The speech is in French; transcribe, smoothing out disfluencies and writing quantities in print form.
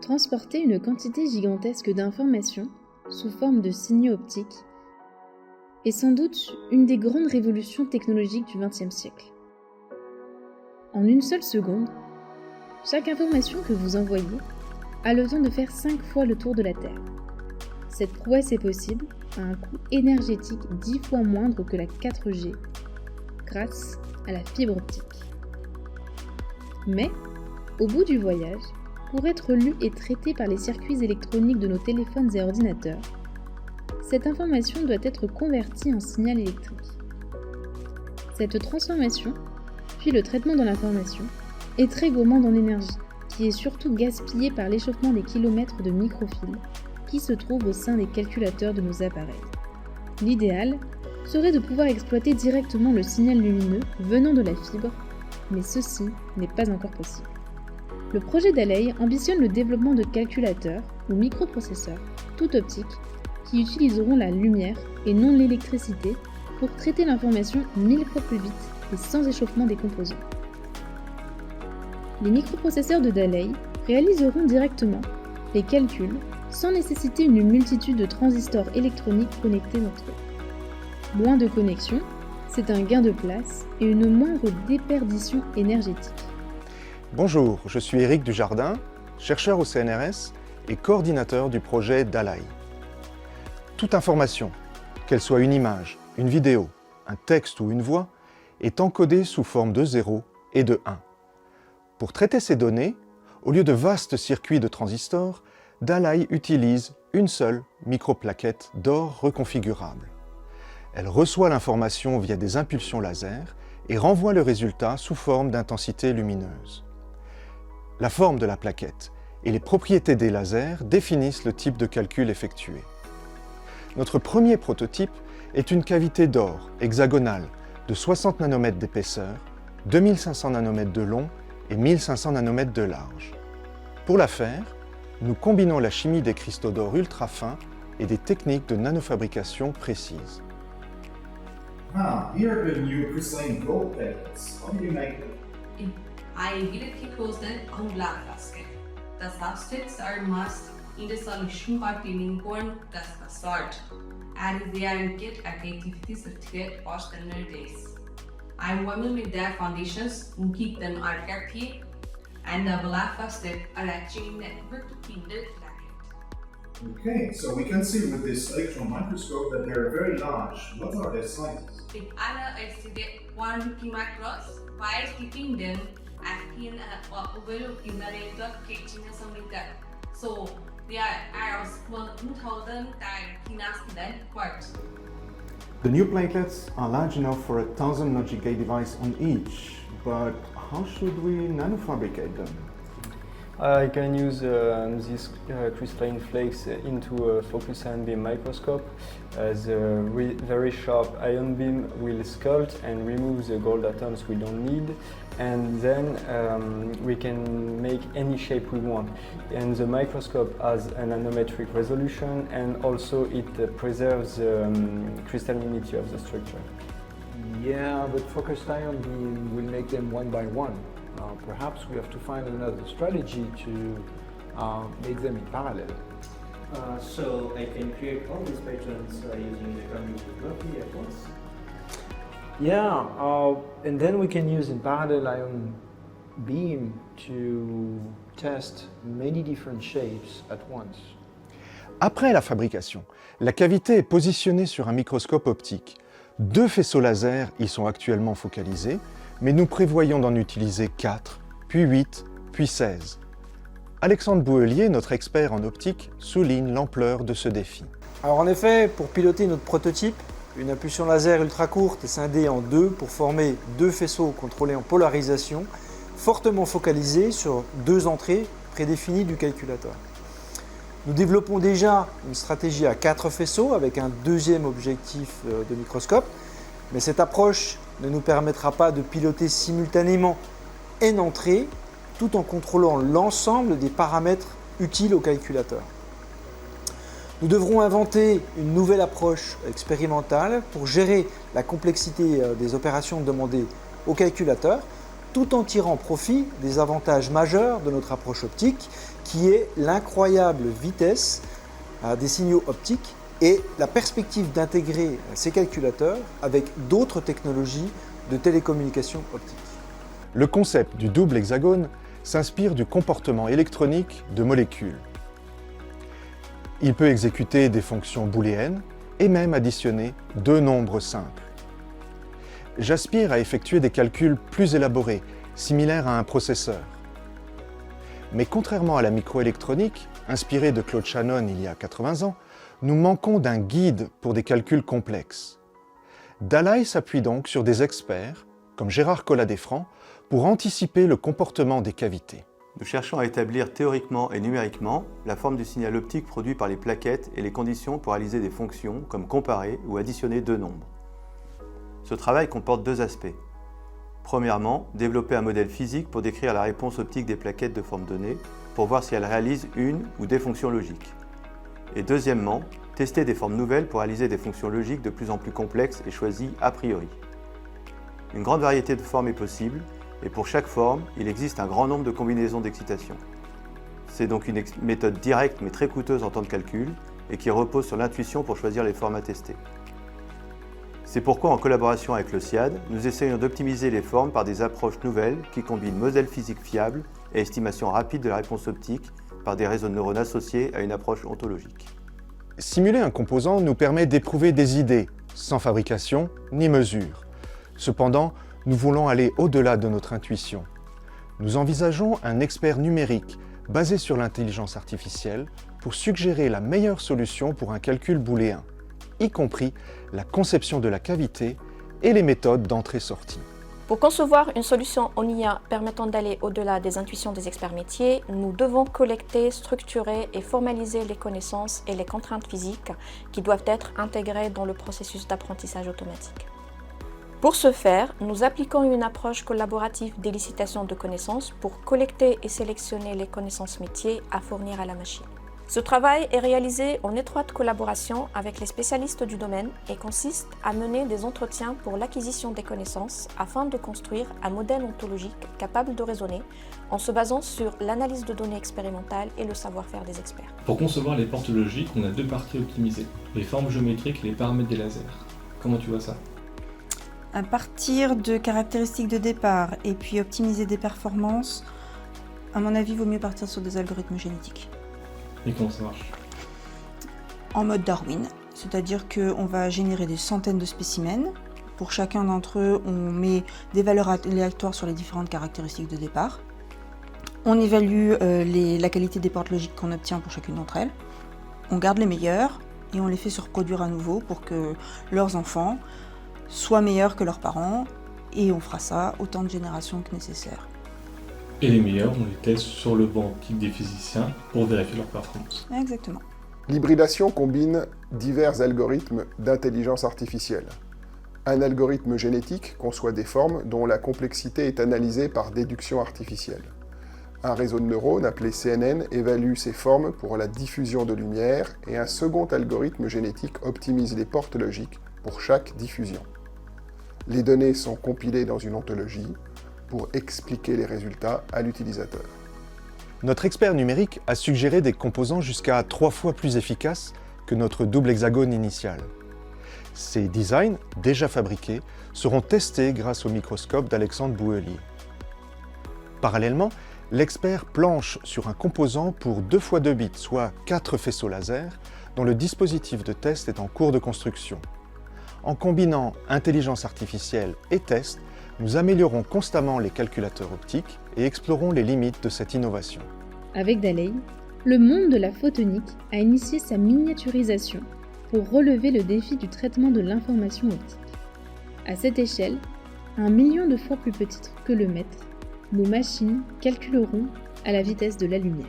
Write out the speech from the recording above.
Transporter une quantité gigantesque d'informations sous forme de signaux optiques est sans doute une des grandes révolutions technologiques du XXe siècle. En une seule seconde, chaque information que vous envoyez a le temps de faire 5 fois le tour de la Terre. Cette prouesse est possible à un coût énergétique 10 fois moindre que la 4G, grâce à la fibre optique. Mais, au bout du voyage, pour être lue et traitée par les circuits électroniques de nos téléphones et ordinateurs, cette information doit être convertie en signal électrique. Cette transformation, puis le traitement de l'information, est très gourmande en énergie, qui est surtout gaspillée par l'échauffement des kilomètres de microfils qui se trouvent au sein des calculateurs de nos appareils. L'idéal serait de pouvoir exploiter directement le signal lumineux venant de la fibre, mais ceci n'est pas encore possible. Le projet Dalley ambitionne le développement de calculateurs ou microprocesseurs, tout optiques, qui utiliseront la lumière et non l'électricité pour traiter l'information 1000 fois plus vite et sans échauffement des composants. Les microprocesseurs de Dalley réaliseront directement les calculs sans nécessiter une multitude de transistors électroniques connectés entre eux. Loin de connexion, c'est un gain de place et une moindre déperdition énergétique. Bonjour, je suis Éric Dujardin, chercheur au CNRS et coordinateur du projet Dalley. Toute information, qu'elle soit une image, une vidéo, un texte ou une voix, est encodée sous forme de 0 et de 1. Pour traiter ces données, au lieu de vastes circuits de transistors, Dalley utilise une seule microplaquette d'or reconfigurable. Elle reçoit l'information via des impulsions laser et renvoie le résultat sous forme d'intensité lumineuse. La forme de la plaquette et les propriétés des lasers définissent le type de calcul effectué. Notre premier prototype est une cavité d'or hexagonale de 60 nanomètres d'épaisseur, 2500 nanomètres de long et 1500 nanomètres de large. Pour la faire, nous combinons la chimie des cristaux d'or ultra fins et des techniques de nanofabrication précises. Here are the new crystalline gold pellets. How do you make them? I immediately close them on black basket. The substrates are immersed in the solution containing corn salt, and they are get activity certificate for standard days. I'm warming with their foundations to keep them RKP, and the black basket are actually network to keep the placket. Okay, so we can see with this electron microscope that they're very large. What are their sizes? With other estimate 150 microns, while keeping them at overlook in the range of km. So they are around 2000 times thinnest than quartz. The new platelets are large enough for a 1000 logic gate device on each, but how should we nanofabricate them? I can use these crystalline flakes into a focus ion beam microscope. The very sharp ion beam will sculpt and remove the gold atoms we don't need, and then we can make any shape we want. And the microscope has an nanometric resolution, and also it preserves the crystallinity of the structure. Yeah, but focused ion beam will make them one by one. Perhaps we have to find another strategy to make them in parallel. So I can create all these patterns using the chromatography at once? Yeah, and then we can use in parallel ion beam to test many different shapes at once. Après la fabrication, la cavité est positionnée sur un microscope optique. 2 faisceaux laser y sont actuellement focalisés, mais nous prévoyons d'en utiliser 4, puis 8, puis 16. Alexandre Bouhelier, notre expert en optique, souligne l'ampleur de ce défi. Alors en effet, pour piloter notre prototype, une impulsion laser ultra courte est scindée en deux pour former 2 faisceaux contrôlés en polarisation, fortement focalisés sur 2 entrées prédéfinies du calculateur. Nous développons déjà une stratégie à 4 faisceaux avec un deuxième objectif de microscope, mais cette approche ne nous permettra pas de piloter simultanément N entrées tout en contrôlant l'ensemble des paramètres utiles au calculateur. Nous devrons inventer une nouvelle approche expérimentale pour gérer la complexité des opérations demandées au calculateur tout en tirant profit des avantages majeurs de notre approche optique, qui est l'incroyable vitesse des signaux optiques et la perspective d'intégrer ces calculateurs avec d'autres technologies de télécommunication optique. Le concept du double hexagone s'inspire du comportement électronique de molécules. Il peut exécuter des fonctions booléennes et même additionner deux nombres simples. J'aspire à effectuer des calculs plus élaborés, similaires à un processeur. Mais contrairement à la microélectronique, inspirée de Claude Shannon il y a 80 ans, nous manquons d'un guide pour des calculs complexes. Dallai s'appuie donc sur des experts, comme Gérard Collat-Desfrancs, pour anticiper le comportement des cavités. Nous cherchons à établir théoriquement et numériquement la forme du signal optique produit par les plaquettes et les conditions pour réaliser des fonctions comme comparer ou additionner deux nombres. Ce travail comporte deux aspects. Premièrement, développer un modèle physique pour décrire la réponse optique des plaquettes de forme donnée, pour voir si elles réalisent une ou des fonctions logiques. Et deuxièmement, tester des formes nouvelles pour réaliser des fonctions logiques de plus en plus complexes et choisies a priori. Une grande variété de formes est possible, et pour chaque forme, il existe un grand nombre de combinaisons d'excitation. C'est donc une méthode directe mais très coûteuse en temps de calcul, et qui repose sur l'intuition pour choisir les formes à tester. C'est pourquoi, en collaboration avec le SIAD, nous essayons d'optimiser les formes par des approches nouvelles qui combinent modèles physiques fiables et estimation rapide de la réponse optique par des réseaux de neurones associés à une approche ontologique. Simuler un composant nous permet d'éprouver des idées, sans fabrication ni mesure. Cependant, nous voulons aller au-delà de notre intuition. Nous envisageons un expert numérique basé sur l'intelligence artificielle pour suggérer la meilleure solution pour un calcul booléen, y compris la conception de la cavité et les méthodes d'entrée-sortie. Pour concevoir une solution en IA permettant d'aller au-delà des intuitions des experts métiers, nous devons collecter, structurer et formaliser les connaissances et les contraintes physiques qui doivent être intégrées dans le processus d'apprentissage automatique. Pour ce faire, nous appliquons une approche collaborative d'élicitation de connaissances pour collecter et sélectionner les connaissances métiers à fournir à la machine. Ce travail est réalisé en étroite collaboration avec les spécialistes du domaine et consiste à mener des entretiens pour l'acquisition des connaissances afin de construire un modèle ontologique capable de raisonner en se basant sur l'analyse de données expérimentales et le savoir-faire des experts. Pour concevoir les portes logiques, on a deux parties optimisées, les formes géométriques et les paramètres des lasers. Comment tu vois ça ? À partir de caractéristiques de départ et puis optimiser des performances, à mon avis, il vaut mieux partir sur des algorithmes génétiques. Et comment ça marche ? En mode Darwin, c'est-à-dire qu'on va générer des centaines de spécimens. Pour chacun d'entre eux, on met des valeurs aléatoires sur les différentes caractéristiques de départ. On évalue la qualité des portes logiques qu'on obtient pour chacune d'entre elles. On garde les meilleures et on les fait se reproduire à nouveau pour que leurs enfants soient meilleurs que leurs parents, et on fera ça autant de générations que nécessaire. Et les meilleurs, on les teste sur le banc optique des physiciens pour vérifier leur performance. Exactement. L'hybridation combine divers algorithmes d'intelligence artificielle. Un algorithme génétique conçoit des formes dont la complexité est analysée par déduction artificielle. Un réseau de neurones appelé CNN évalue ces formes pour la diffusion de lumière, et un second algorithme génétique optimise les portes logiques pour chaque diffusion. Les données sont compilées dans une ontologie pour expliquer les résultats à l'utilisateur. Notre expert numérique a suggéré des composants jusqu'à 3 fois plus efficaces que notre double hexagone initial. Ces designs, déjà fabriqués, seront testés grâce au microscope d'Alexandre Bouhelier. Parallèlement, l'expert planche sur un composant pour 2 x 2 bits, soit 4 faisceaux laser, dont le dispositif de test est en cours de construction. En combinant intelligence artificielle et test, nous améliorons constamment les calculateurs optiques et explorons les limites de cette innovation. Avec Dallai, le monde de la photonique a initié sa miniaturisation pour relever le défi du traitement de l'information optique. À cette échelle, 1 million de fois plus petite que le mètre, nos machines calculeront à la vitesse de la lumière.